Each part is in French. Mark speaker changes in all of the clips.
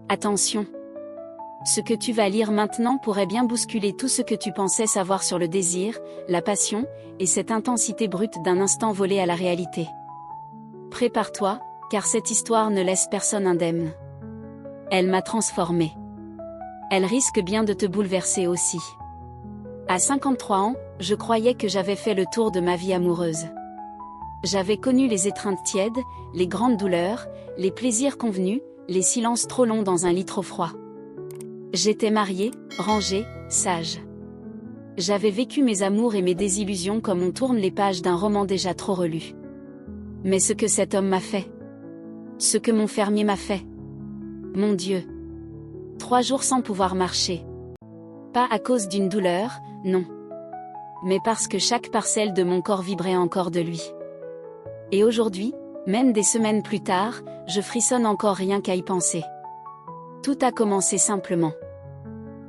Speaker 1: Attention. Ce que tu vas lire maintenant pourrait bien bousculer tout ce que tu pensais savoir sur le désir, la passion, et cette intensité brute d'un instant volé à la réalité. Prépare-toi, car cette histoire ne laisse personne indemne. Elle m'a transformée. Elle risque bien de te bouleverser aussi. À 53 ans, je croyais que j'avais fait le tour de ma vie amoureuse. J'avais connu les étreintes tièdes, les grandes douleurs, les plaisirs convenus, les silences trop longs dans un lit trop froid. J'étais mariée, rangée, sage. J'avais vécu mes amours et mes désillusions comme on tourne les pages d'un roman déjà trop relu. Mais ce que cet homme m'a fait. Ce que mon fermier m'a fait. Mon Dieu. 3 jours sans pouvoir marcher. Pas à cause d'une douleur, non. Mais parce que chaque parcelle de mon corps vibrait encore de lui. Et aujourd'hui, même des semaines plus tard, je frissonne encore rien qu'à y penser. Tout a commencé simplement.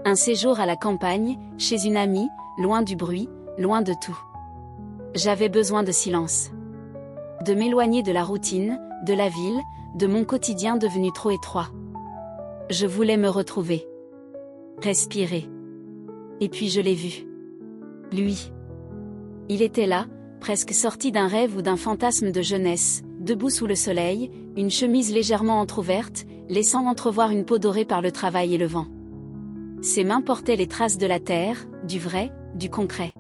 Speaker 1: Un séjour à la campagne, chez une amie, loin du bruit, loin de tout. J'avais besoin de silence. De m'éloigner de la routine, de la ville, de mon quotidien devenu trop étroit. Je voulais me retrouver. Respirer. Et puis je l'ai vu. Lui. Il était là, presque sorti d'un rêve ou d'un fantasme de jeunesse, debout sous le soleil, une chemise légèrement entr'ouverte, laissant entrevoir une peau dorée par le travail et le vent. Ses mains portaient les traces de la terre, du vrai, du concret.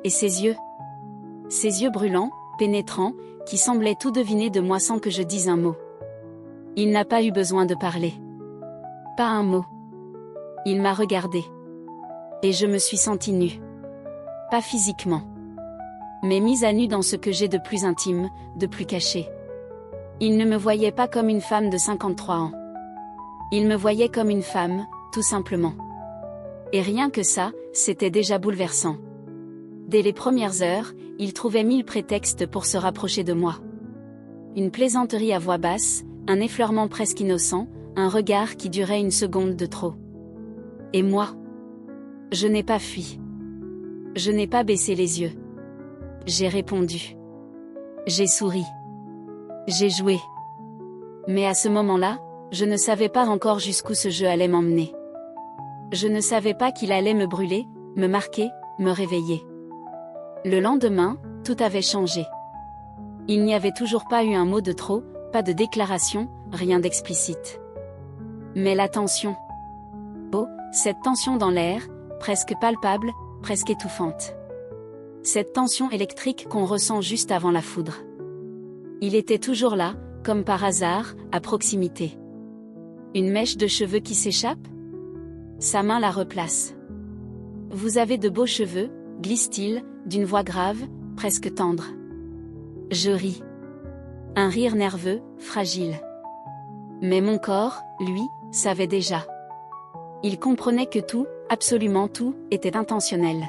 Speaker 1: Et ses yeux brûlants, pénétrants, qui semblaient tout deviner de moi sans que je dise un mot. Il n'a pas eu besoin de parler. Pas un mot. Il m'a regardé. Et je me suis sentie nue. Pas physiquement. Mais mise à nu dans ce que j'ai de plus intime, de plus caché. Il ne me voyait pas comme une femme de 53 ans. Il me voyait comme une femme, tout simplement. Et rien que ça, c'était déjà bouleversant. Dès les premières heures, il trouvait 1000 prétextes pour se rapprocher de moi. Une plaisanterie à voix basse, un effleurement presque innocent, un regard qui durait une seconde de trop. Et moi? Je n'ai pas fui. Je n'ai pas baissé les yeux. J'ai répondu. J'ai souri. J'ai joué. Mais à ce moment-là, je ne savais pas encore jusqu'où ce jeu allait m'emmener. Je ne savais pas qu'il allait me brûler, me marquer, me réveiller. Le lendemain, tout avait changé. Il n'y avait toujours pas eu un mot de trop, pas de déclaration, rien d'explicite. Mais la tension. Oh, cette tension dans l'air, presque palpable, presque étouffante. Cette tension électrique qu'on ressent juste avant la foudre. Il était toujours là, comme par hasard, à proximité. Une mèche de cheveux qui s'échappe? Sa main la replace. Vous avez de beaux cheveux, glisse-t-il, d'une voix grave, presque tendre. Je ris. Un rire nerveux, fragile. Mais mon corps, lui, savait déjà. Il comprenait que tout, absolument tout, était intentionnel.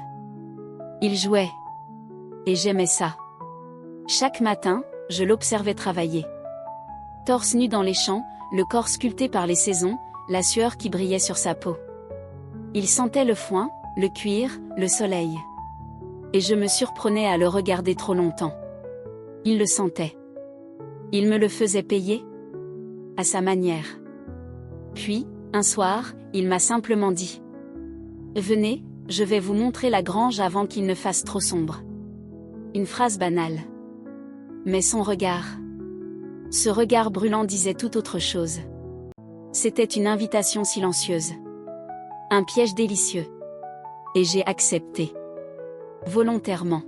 Speaker 1: Il jouait. Et j'aimais ça. Chaque matin, je l'observais travailler. Torse nu dans les champs, le corps sculpté par les saisons, la sueur qui brillait sur sa peau. Il sentait le foin, le cuir, le soleil. Et je me surprenais à le regarder trop longtemps. Il le sentait. Il me le faisait payer. À sa manière. Puis, un soir, il m'a simplement dit. Venez, je vais vous montrer la grange avant qu'il ne fasse trop sombre. Une phrase banale. Mais son regard. Ce regard brûlant disait tout autre chose. C'était une invitation silencieuse. Un piège délicieux. Et j'ai accepté. Volontairement.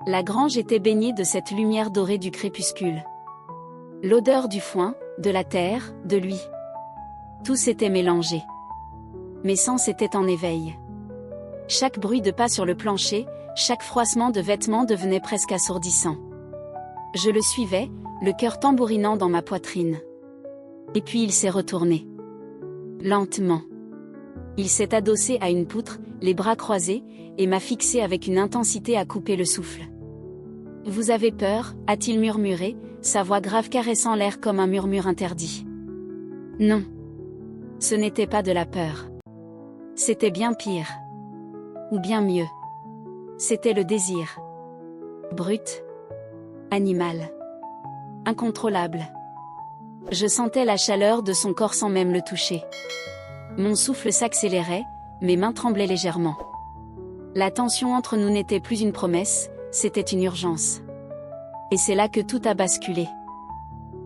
Speaker 1: La grange était baignée de cette lumière dorée du crépuscule. L'odeur du foin, de la terre, de lui. Tout s'était mélangé. Mes sens étaient en éveil. Chaque bruit de pas sur le plancher, chaque froissement de vêtements devenait presque assourdissant. Je le suivais, le cœur tambourinant dans ma poitrine. Et puis il s'est retourné. Lentement. Il s'est adossé à une poutre, les bras croisés, et m'a fixé avec une intensité à couper le souffle. « Vous avez peur » a-t-il murmuré, sa voix grave caressant l'air comme un murmure interdit. Non. Ce n'était pas de la peur. C'était bien pire. Ou bien mieux. C'était le désir. Brut. Animal. Incontrôlable. Je sentais la chaleur de son corps sans même le toucher. Mon souffle s'accélérait, mes mains tremblaient légèrement. La tension entre nous n'était plus une promesse, c'était une urgence. Et c'est là que tout a basculé.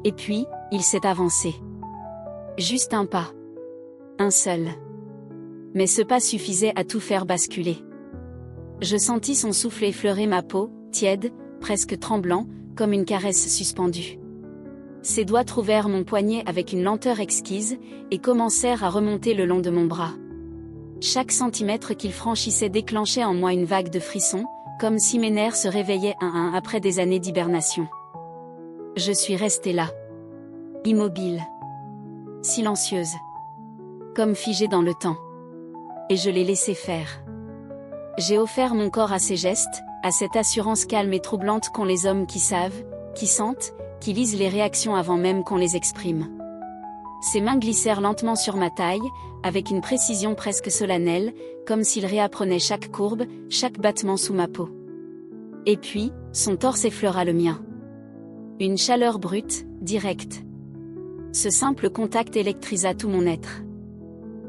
Speaker 1: Et puis, il s'est avancé. Juste un pas. Un seul. Mais ce pas suffisait à tout faire basculer. Je sentis son souffle effleurer ma peau, tiède, presque tremblant, comme une caresse suspendue. Ses doigts trouvèrent mon poignet avec une lenteur exquise, et commencèrent à remonter le long de mon bras. Chaque centimètre qu'il franchissait déclenchait en moi une vague de frissons, comme si mes nerfs se réveillaient un à un après des années d'hibernation. Je suis restée là. Immobile. Silencieuse. Comme figée dans le temps. Et je l'ai laissé faire. J'ai offert mon corps à ses gestes, à cette assurance calme et troublante qu'ont les hommes qui savent, qui sentent, qui lisent les réactions avant même qu'on les exprime. Ses mains glissèrent lentement sur ma taille, avec une précision presque solennelle, comme s'il réapprenait chaque courbe, chaque battement sous ma peau. Et puis, son torse effleura le mien. Une chaleur brute, directe. Ce simple contact électrisa tout mon être.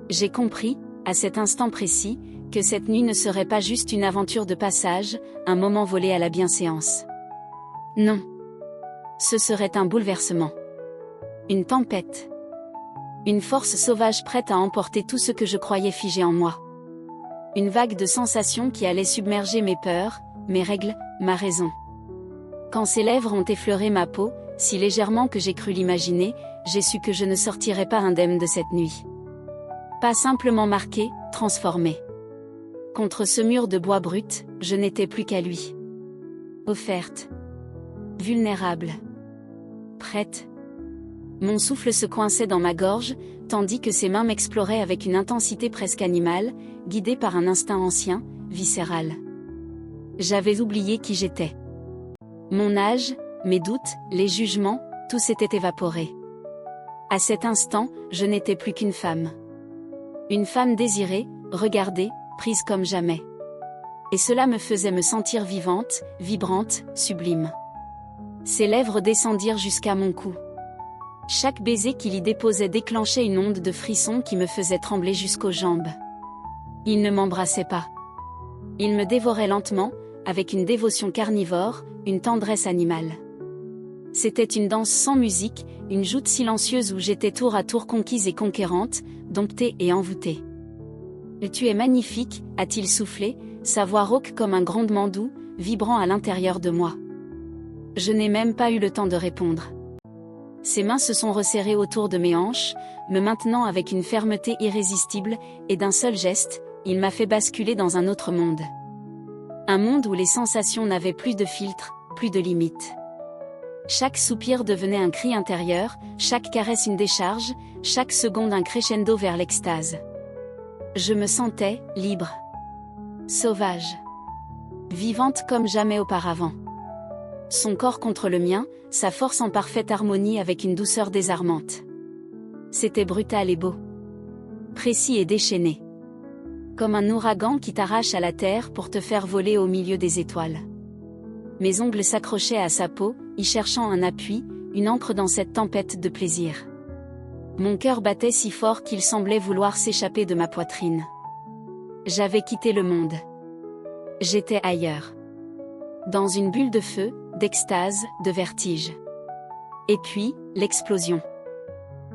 Speaker 1: J'ai compris, à cet instant précis, que cette nuit ne serait pas juste une aventure de passage, un moment volé à la bienséance. Non. Ce serait un bouleversement. Une tempête. Une force sauvage prête à emporter tout ce que je croyais figé en moi. Une vague de sensations qui allait submerger mes peurs, mes règles, ma raison. Quand ses lèvres ont effleuré ma peau, si légèrement que j'ai cru l'imaginer, j'ai su que je ne sortirais pas indemne de cette nuit. Pas simplement marquée, transformée. Contre ce mur de bois brut, je n'étais plus qu'à lui. Offerte. Vulnérable. Prête. Mon souffle se coinçait dans ma gorge, tandis que ses mains m'exploraient avec une intensité presque animale, guidée par un instinct ancien, viscéral. J'avais oublié qui j'étais. Mon âge, mes doutes, les jugements, tout s'était évaporé. À cet instant, je n'étais plus qu'une femme. Une femme désirée, regardée, prise comme jamais. Et cela me faisait me sentir vivante, vibrante, sublime. Ses lèvres descendirent jusqu'à mon cou. Chaque baiser qu'il y déposait déclenchait une onde de frissons qui me faisait trembler jusqu'aux jambes. Il ne m'embrassait pas. Il me dévorait lentement, avec une dévotion carnivore, une tendresse animale. C'était une danse sans musique, une joute silencieuse où j'étais tour à tour conquise et conquérante, domptée et envoûtée. « Tu es magnifique », a-t-il soufflé, sa voix rauque comme un grondement doux, vibrant à l'intérieur de moi. Je n'ai même pas eu le temps de répondre. Ses mains se sont resserrées autour de mes hanches, me maintenant avec une fermeté irrésistible, et d'un seul geste, il m'a fait basculer dans un autre monde. Un monde où les sensations n'avaient plus de filtre, plus de limites. Chaque soupir devenait un cri intérieur, chaque caresse une décharge, chaque seconde un crescendo vers l'extase. Je me sentais libre. Sauvage. Vivante comme jamais auparavant. Son corps contre le mien, sa force en parfaite harmonie avec une douceur désarmante. C'était brutal et beau. Précis et déchaîné. Comme un ouragan qui t'arrache à la terre pour te faire voler au milieu des étoiles. Mes ongles s'accrochaient à sa peau, y cherchant un appui, une ancre dans cette tempête de plaisir. Mon cœur battait si fort qu'il semblait vouloir s'échapper de ma poitrine. J'avais quitté le monde. J'étais ailleurs. Dans une bulle de feu, d'extase, de vertige. Et puis, l'explosion.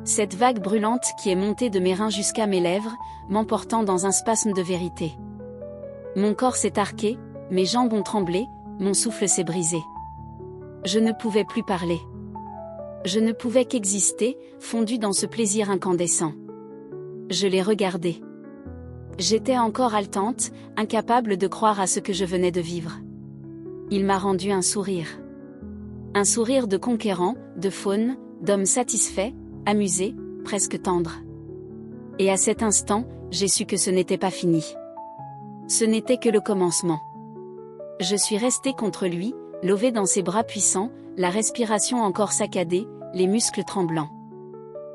Speaker 1: Cette vague brûlante qui est montée de mes reins jusqu'à mes lèvres, m'emportant dans un spasme de vérité. Mon corps s'est arqué, mes jambes ont tremblé, mon souffle s'est brisé. Je ne pouvais plus parler. Je ne pouvais qu'exister, fondu dans ce plaisir incandescent. Je l'ai regardé. J'étais encore haletante, incapable de croire à ce que je venais de vivre. Il m'a rendu un sourire. Un sourire de conquérant, de faune, d'homme satisfait, amusé, presque tendre. Et à cet instant, j'ai su que ce n'était pas fini. Ce n'était que le commencement. Je suis restée contre lui, levée dans ses bras puissants, la respiration encore saccadée, les muscles tremblants.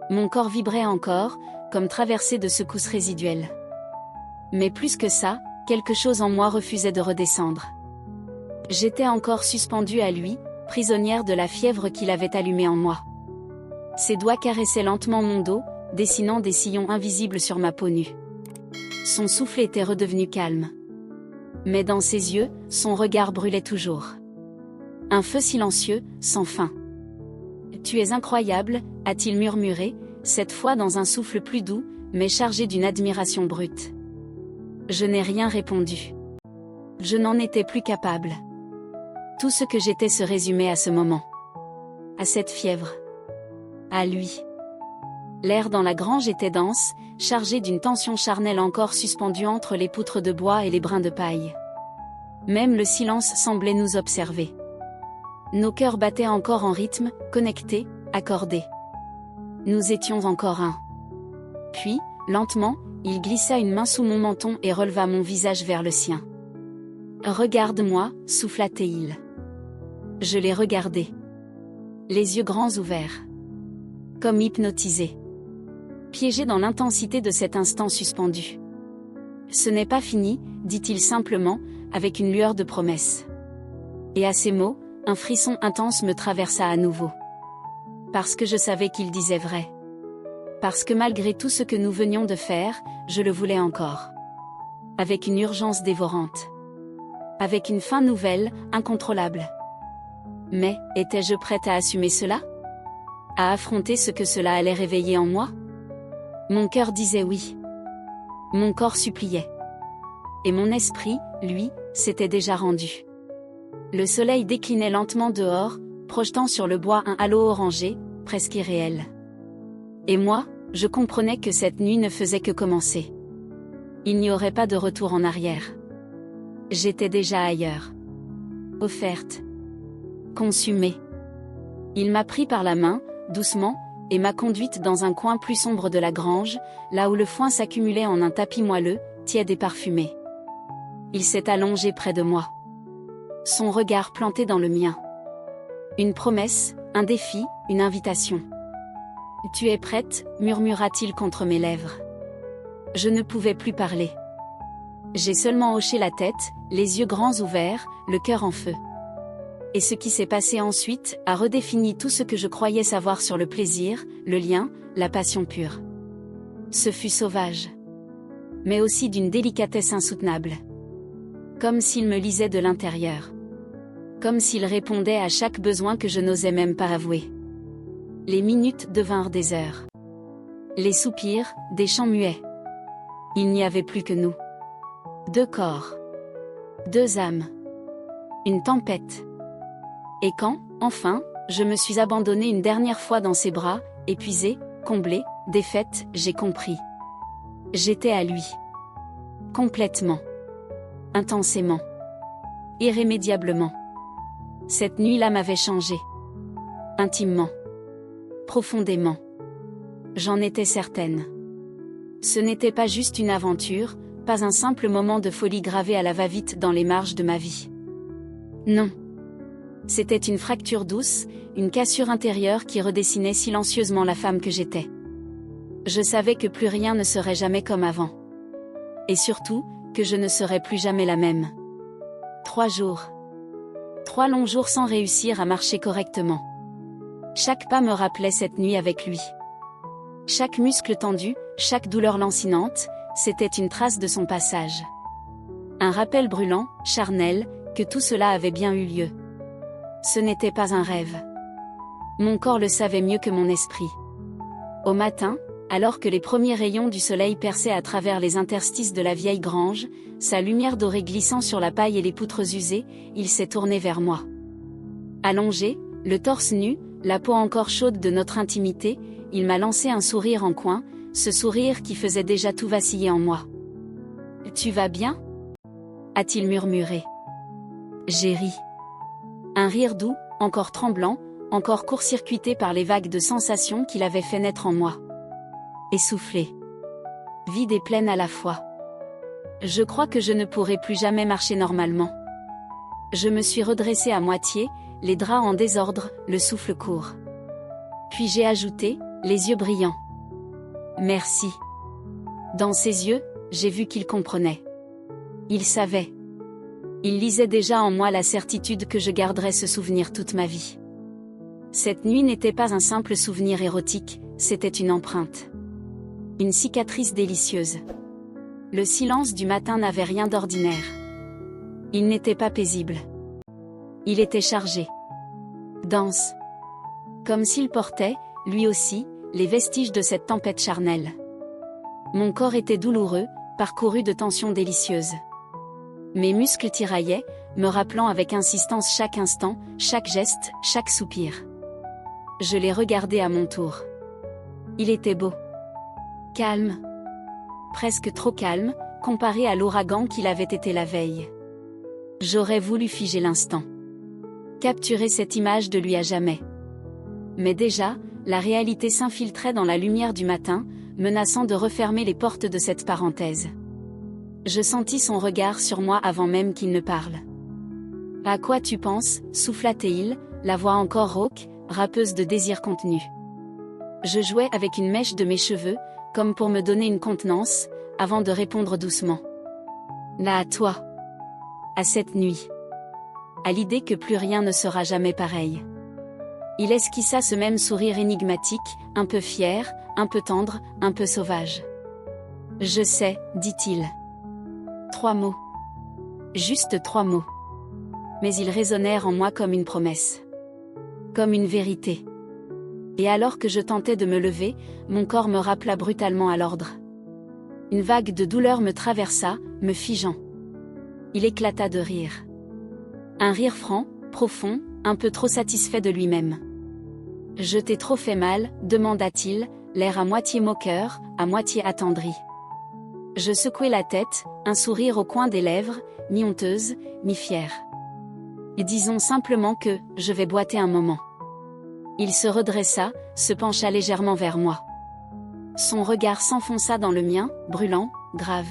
Speaker 1: Mon corps vibrait encore, comme traversé de secousses résiduelles. Mais plus que ça, quelque chose en moi refusait de redescendre. J'étais encore suspendue à lui, prisonnière de la fièvre qu'il avait allumée en moi. Ses doigts caressaient lentement mon dos, dessinant des sillons invisibles sur ma peau nue. Son souffle était redevenu calme. Mais dans ses yeux, son regard brûlait toujours. Un feu silencieux, sans fin. « Tu es incroyable », a-t-il murmuré, cette fois dans un souffle plus doux, mais chargé d'une admiration brute. Je n'ai rien répondu. Je n'en étais plus capable. Tout ce que j'étais se résumait à ce moment. À cette fièvre. À lui. L'air dans la grange était dense, chargé d'une tension charnelle encore suspendue entre les poutres de bois et les brins de paille. Même le silence semblait nous observer. Nos cœurs battaient encore en rythme, connectés, accordés. Nous étions encore un. Puis, lentement, il glissa une main sous mon menton et releva mon visage vers le sien. « Regarde-moi » souffla-t-il. Je l'ai regardé. Les yeux grands ouverts. Comme hypnotisé. Piégé dans l'intensité de cet instant suspendu. « Ce n'est pas fini » dit-il simplement, avec une lueur de promesse. Et à ces mots, un frisson intense me traversa à nouveau. Parce que je savais qu'il disait vrai. Parce que malgré tout ce que nous venions de faire, je le voulais encore. Avec une urgence dévorante. Avec une fin nouvelle, incontrôlable. Mais, étais-je prête à assumer cela? À affronter ce que cela allait réveiller en moi? Mon cœur disait oui. Mon corps suppliait. Et mon esprit, lui, s'était déjà rendu. Le soleil déclinait lentement dehors, projetant sur le bois un halo orangé, presque irréel. Et moi, je comprenais que cette nuit ne faisait que commencer. Il n'y aurait pas de retour en arrière. J'étais déjà ailleurs. Offerte. Consumée. Il m'a pris par la main, doucement, et m'a conduite dans un coin plus sombre de la grange, là où le foin s'accumulait en un tapis moelleux, tiède et parfumé. Il s'est allongé près de moi. Son regard planté dans le mien. Une promesse, un défi, une invitation. « Tu es prête » murmura-t-il contre mes lèvres. Je ne pouvais plus parler. J'ai seulement hoché la tête, les yeux grands ouverts, le cœur en feu. Et ce qui s'est passé ensuite a redéfini tout ce que je croyais savoir sur le plaisir, le lien, la passion pure. Ce fut sauvage. Mais aussi d'une délicatesse insoutenable. Comme s'il me lisait de l'intérieur. Comme s'il répondait à chaque besoin que je n'osais même pas avouer. Les minutes devinrent des heures. Les soupirs, des chants muets. Il n'y avait plus que nous. 2 corps. 2 âmes. Une tempête. Et quand, enfin, je me suis abandonnée une dernière fois dans ses bras, épuisée, comblée, défaite, j'ai compris. J'étais à lui. Complètement. Intensément. Irrémédiablement. Cette nuit-là m'avait changé. Intimement. Profondément. J'en étais certaine. Ce n'était pas juste une aventure, pas un simple moment de folie gravé à la va-vite dans les marges de ma vie. Non. C'était une fracture douce, une cassure intérieure qui redessinait silencieusement la femme que j'étais. Je savais que plus rien ne serait jamais comme avant. Et surtout, que je ne serais plus jamais la même. 3 jours. 3 longs jours sans réussir à marcher correctement. Chaque pas me rappelait cette nuit avec lui. Chaque muscle tendu, chaque douleur lancinante, c'était une trace de son passage. Un rappel brûlant, charnel, que tout cela avait bien eu lieu. Ce n'était pas un rêve. Mon corps le savait mieux que mon esprit. Au matin, alors que les premiers rayons du soleil perçaient à travers les interstices de la vieille grange, sa lumière dorée glissant sur la paille et les poutres usées, il s'est tourné vers moi. Allongé, le torse nu, la peau encore chaude de notre intimité, il m'a lancé un sourire en coin, ce sourire qui faisait déjà tout vaciller en moi. « Tu vas bien » a-t-il murmuré. J'ai ri. Un rire doux, encore tremblant, encore court-circuité par les vagues de sensations qu'il avait fait naître en moi. Essoufflée. Vide et pleine à la fois. Je crois que je ne pourrai plus jamais marcher normalement. Je me suis redressée à moitié, les draps en désordre, le souffle court. Puis j'ai ajouté, les yeux brillants. Merci. Dans ses yeux, j'ai vu qu'il comprenait. Il savait. Il lisait déjà en moi la certitude que je garderais ce souvenir toute ma vie. Cette nuit n'était pas un simple souvenir érotique, c'était une empreinte. Une cicatrice délicieuse. Le silence du matin n'avait rien d'ordinaire. Il n'était pas paisible. Il était chargé. Dense. Comme s'il portait, lui aussi, les vestiges de cette tempête charnelle. Mon corps était douloureux, parcouru de tensions délicieuses. Mes muscles tiraillaient, me rappelant avec insistance chaque instant, chaque geste, chaque soupir. Je l'ai regardé à mon tour. Il était beau. Calme. Presque trop calme, comparé à l'ouragan qu'il avait été la veille. J'aurais voulu figer l'instant. Capturer cette image de lui à jamais. Mais déjà, la réalité s'infiltrait dans la lumière du matin, menaçant de refermer les portes de cette parenthèse. Je sentis son regard sur moi avant même qu'il ne parle. « À quoi tu penses » souffla-t-il, la voix encore rauque, râpeuse de désir contenu. Je jouais avec une mèche de mes cheveux, comme pour me donner une contenance, avant de répondre doucement. « Là à toi. À cette nuit. » À l'idée que plus rien ne sera jamais pareil. Il esquissa ce même sourire énigmatique, un peu fier, un peu tendre, un peu sauvage. « Je sais, dit-il. 3 mots. Juste 3 mots. Mais ils résonnèrent en moi comme une promesse. Comme une vérité. Et alors que je tentais de me lever, mon corps me rappela brutalement à l'ordre. Une vague de douleur me traversa, me figeant. Il éclata de rire. Un rire franc, profond, un peu trop satisfait de lui-même. « Je t'ai trop fait mal » demanda-t-il, l'air à moitié moqueur, à moitié attendri. Je secouai la tête, un sourire au coin des lèvres, mi-honteuse, mi-fière. Et disons simplement que, je vais boiter un moment. Il se redressa, se pencha légèrement vers moi. Son regard s'enfonça dans le mien, brûlant, grave.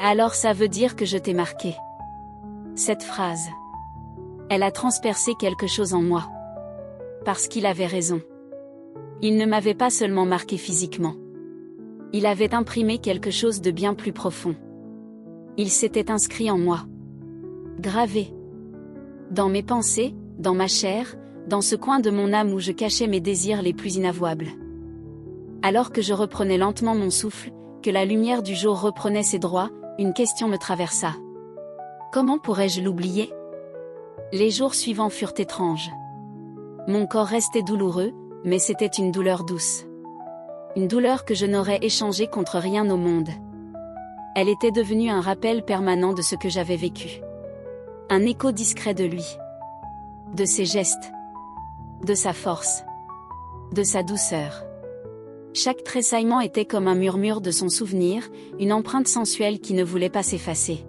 Speaker 1: Alors ça veut dire que je t'ai marqué. Cette phrase. Elle a transpercé quelque chose en moi. Parce qu'il avait raison. Il ne m'avait pas seulement marqué physiquement. Il avait imprimé quelque chose de bien plus profond. Il s'était inscrit en moi. Gravé. Dans mes pensées, dans ma chair, dans ce coin de mon âme où je cachais mes désirs les plus inavouables. Alors que je reprenais lentement mon souffle, que la lumière du jour reprenait ses droits, une question me traversa. Comment pourrais-je l'oublier ? Les jours suivants furent étranges. Mon corps restait douloureux, mais c'était une douleur douce. Une douleur que je n'aurais échangée contre rien au monde. Elle était devenue un rappel permanent de ce que j'avais vécu. Un écho discret de lui. De ses gestes. De sa force. De sa douceur. Chaque tressaillement était comme un murmure de son souvenir, une empreinte sensuelle qui ne voulait pas s'effacer.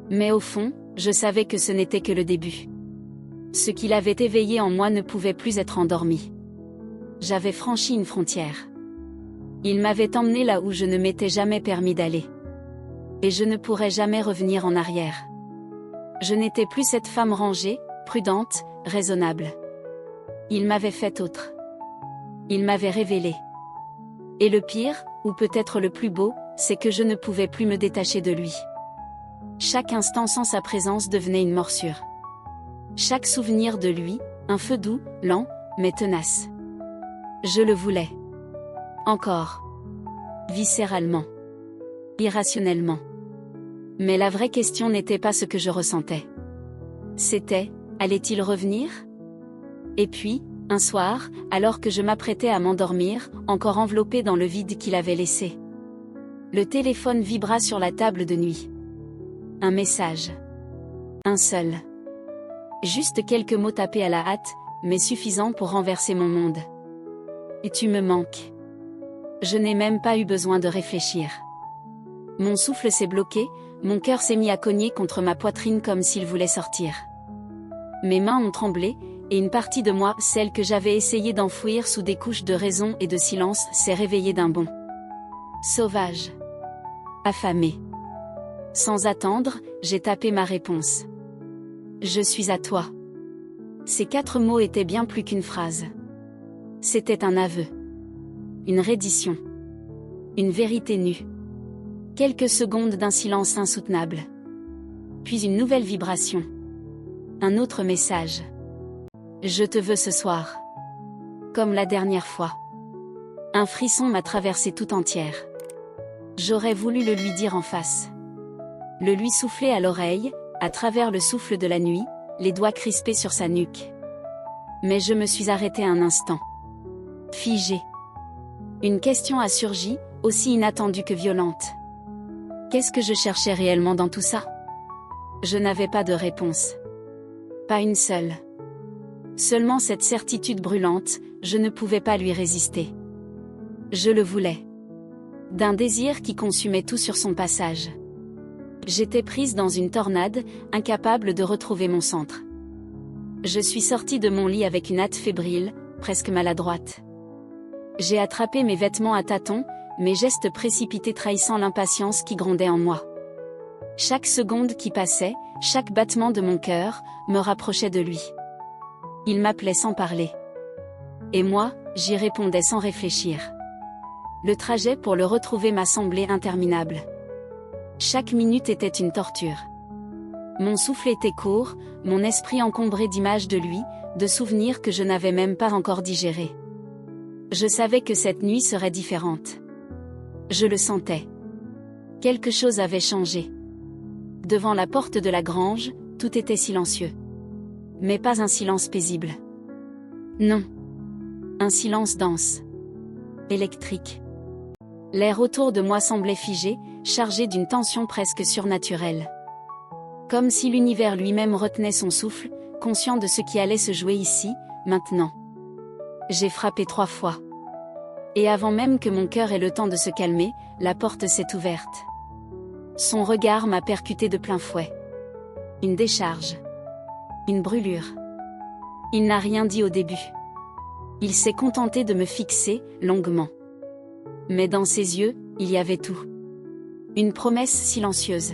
Speaker 1: Mais au fond, je savais que ce n'était que le début. Ce qu'il avait éveillé en moi ne pouvait plus être endormi. J'avais franchi une frontière. Il m'avait emmené là où je ne m'étais jamais permis d'aller. Et je ne pourrais jamais revenir en arrière. Je n'étais plus cette femme rangée, prudente, raisonnable. Il m'avait fait autre. Il m'avait révélé. Et le pire, ou peut-être le plus beau, c'est que je ne pouvais plus me détacher de lui. Chaque instant sans sa présence devenait une morsure. Chaque souvenir de lui, un feu doux, lent, mais tenace. Je le voulais. Encore. Viscéralement. Irrationnellement. Mais la vraie question n'était pas ce que je ressentais. C'était, allait-il revenir ? Et puis, un soir, alors que je m'apprêtais à m'endormir, encore enveloppé dans le vide qu'il avait laissé. Le téléphone vibra sur la table de nuit. Un message. Un seul. Juste quelques mots tapés à la hâte, mais suffisants pour renverser mon monde. Et tu me manques. Je n'ai même pas eu besoin de réfléchir. Mon souffle s'est bloqué, mon cœur s'est mis à cogner contre ma poitrine comme s'il voulait sortir. Mes mains ont tremblé, et une partie de moi, celle que j'avais essayé d'enfouir sous des couches de raison et de silence, s'est réveillée d'un bond. Sauvage. Affamé. Sans attendre, j'ai tapé ma réponse. Je suis à toi. Ces 4 mots étaient bien plus qu'une phrase. C'était un aveu. Une reddition. Une vérité nue. Quelques secondes d'un silence insoutenable. Puis une nouvelle vibration. Un autre message. Je te veux ce soir. Comme la dernière fois. Un frisson m'a traversée tout entière. J'aurais voulu le lui dire en face. Le lui souffler à l'oreille, à travers le souffle de la nuit, les doigts crispés sur sa nuque. Mais je me suis arrêtée un instant. Figée. Une question a surgi, aussi inattendue que violente. Qu'est-ce que je cherchais réellement dans tout ça? Je n'avais pas de réponse. Pas une seule. Seulement cette certitude brûlante, je ne pouvais pas lui résister. Je le voulais. D'un désir qui consumait tout sur son passage. J'étais prise dans une tornade, incapable de retrouver mon centre. Je suis sortie de mon lit avec une hâte fébrile, presque maladroite. J'ai attrapé mes vêtements à tâtons, mes gestes précipités trahissant l'impatience qui grondait en moi. Chaque seconde qui passait, chaque battement de mon cœur, me rapprochait de lui. Il m'appelait sans parler. Et moi, j'y répondais sans réfléchir. Le trajet pour le retrouver m'a semblé interminable. Chaque minute était une torture. Mon souffle était court, mon esprit encombré d'images de lui, de souvenirs que je n'avais même pas encore digérés. Je savais que cette nuit serait différente. Je le sentais. Quelque chose avait changé. Devant la porte de la grange, tout était silencieux. Mais pas un silence paisible. Non. Un silence dense. Électrique. L'air autour de moi semblait figé, chargé d'une tension presque surnaturelle. Comme si l'univers lui-même retenait son souffle, conscient de ce qui allait se jouer ici, maintenant. J'ai frappé 3 fois. Et avant même que mon cœur ait le temps de se calmer, la porte s'est ouverte. Son regard m'a percuté de plein fouet. Une décharge. Une brûlure. Il n'a rien dit au début. Il s'est contenté de me fixer, longuement. Mais dans ses yeux, il y avait tout. Une promesse silencieuse.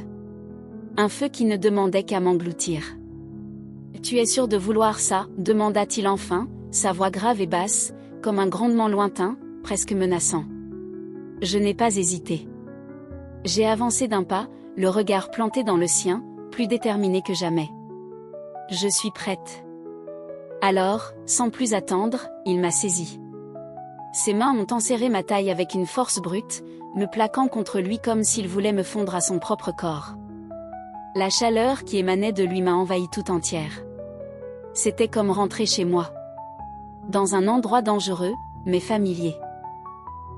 Speaker 1: Un feu qui ne demandait qu'à m'engloutir. « Tu es sûr de vouloir ça ?» demanda-t-il enfin, sa voix grave et basse, comme un grondement lointain, presque menaçant. Je n'ai pas hésité. J'ai avancé d'un pas, le regard planté dans le sien, plus déterminé que jamais. Je suis prête. Alors, sans plus attendre, il m'a saisi. Ses mains ont enserré ma taille avec une force brute, me plaquant contre lui comme s'il voulait me fondre à son propre corps. La chaleur qui émanait de lui m'a envahie tout entière. C'était comme rentrer chez moi. Dans un endroit dangereux, mais familier.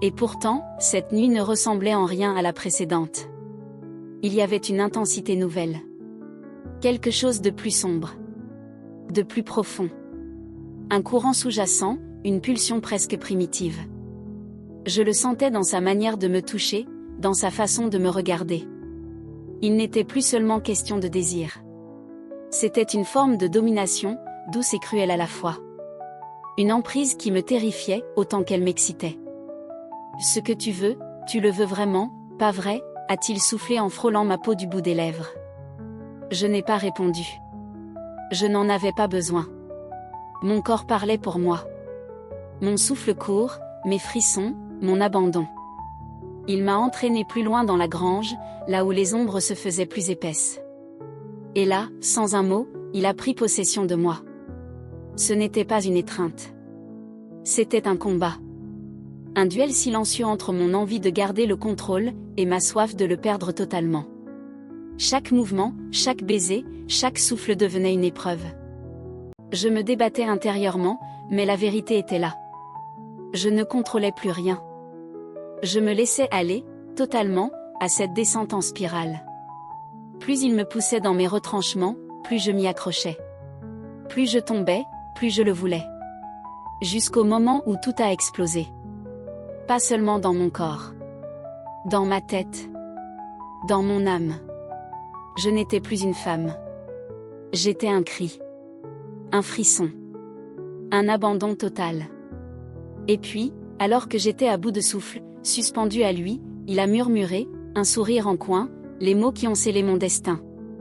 Speaker 1: Et pourtant, cette nuit ne ressemblait en rien à la précédente. Il y avait une intensité nouvelle. Quelque chose de plus sombre. De plus profond. Un courant sous-jacent, une pulsion presque primitive. Je le sentais dans sa manière de me toucher, dans sa façon de me regarder. Il n'était plus seulement question de désir. C'était une forme de domination, douce et cruelle à la fois. Une emprise qui me terrifiait, autant qu'elle m'excitait. « Ce que tu le veux vraiment, pas vrai ?» a-t-il soufflé en frôlant ma peau du bout des lèvres. Je n'ai pas répondu. Je n'en avais pas besoin. Mon corps parlait pour moi. Mon souffle court, mes frissons, mon abandon. Il m'a entraîné plus loin dans la grange, là où les ombres se faisaient plus épaisses. Et là, sans un mot, il a pris possession de moi. Ce n'était pas une étreinte. C'était un combat. Un duel silencieux entre mon envie de garder le contrôle, et ma soif de le perdre totalement. Chaque mouvement, chaque baiser, chaque souffle devenait une épreuve. Je me débattais intérieurement, mais la vérité était là. Je ne contrôlais plus rien. Je me laissais aller, totalement, à cette descente en spirale. Plus il me poussait dans mes retranchements, plus je m'y accrochais. Plus je tombais, plus je le voulais. Jusqu'au moment où tout a explosé. Pas seulement dans mon corps. Dans ma tête. Dans mon âme. Je n'étais plus une femme. J'étais un cri. Un frisson. Un abandon total. Et puis, alors que j'étais à bout de souffle, suspendu à lui, il a murmuré, un sourire en coin, les mots qui ont scellé mon destin.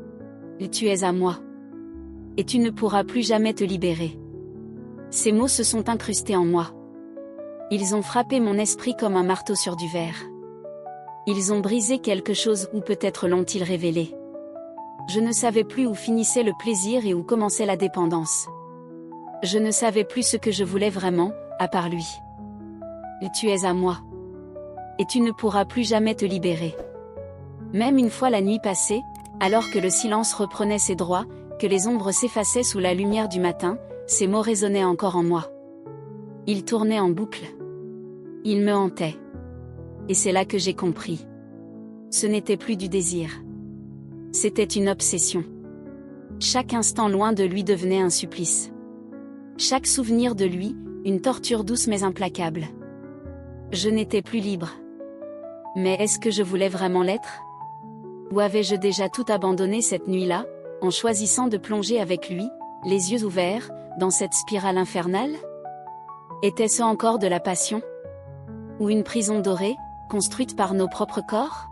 Speaker 1: « Tu es à moi. Et tu ne pourras plus jamais te libérer. » Ces mots se sont incrustés en moi. Ils ont frappé mon esprit comme un marteau sur du verre. Ils ont brisé quelque chose ou peut-être l'ont-ils révélé. Je ne savais plus où finissait le plaisir et où commençait la dépendance. Je ne savais plus ce que je voulais vraiment, à part lui. Tu es à moi. Et tu ne pourras plus jamais te libérer. Même une fois la nuit passée, alors que le silence reprenait ses droits, que les ombres s'effaçaient sous la lumière du matin, ces mots résonnaient encore en moi. Ils tournaient en boucle. Ils me hantaient. Et c'est là que j'ai compris. Ce n'était plus du désir. C'était une obsession. Chaque instant loin de lui devenait un supplice. Chaque souvenir de lui, une torture douce mais implacable. Je n'étais plus libre. Mais est-ce que je voulais vraiment l'être? Ou avais-je déjà tout abandonné cette nuit-là, en choisissant de plonger avec lui, les yeux ouverts, dans cette spirale infernale? Était-ce encore de la passion? Ou une prison dorée, construite par nos propres corps?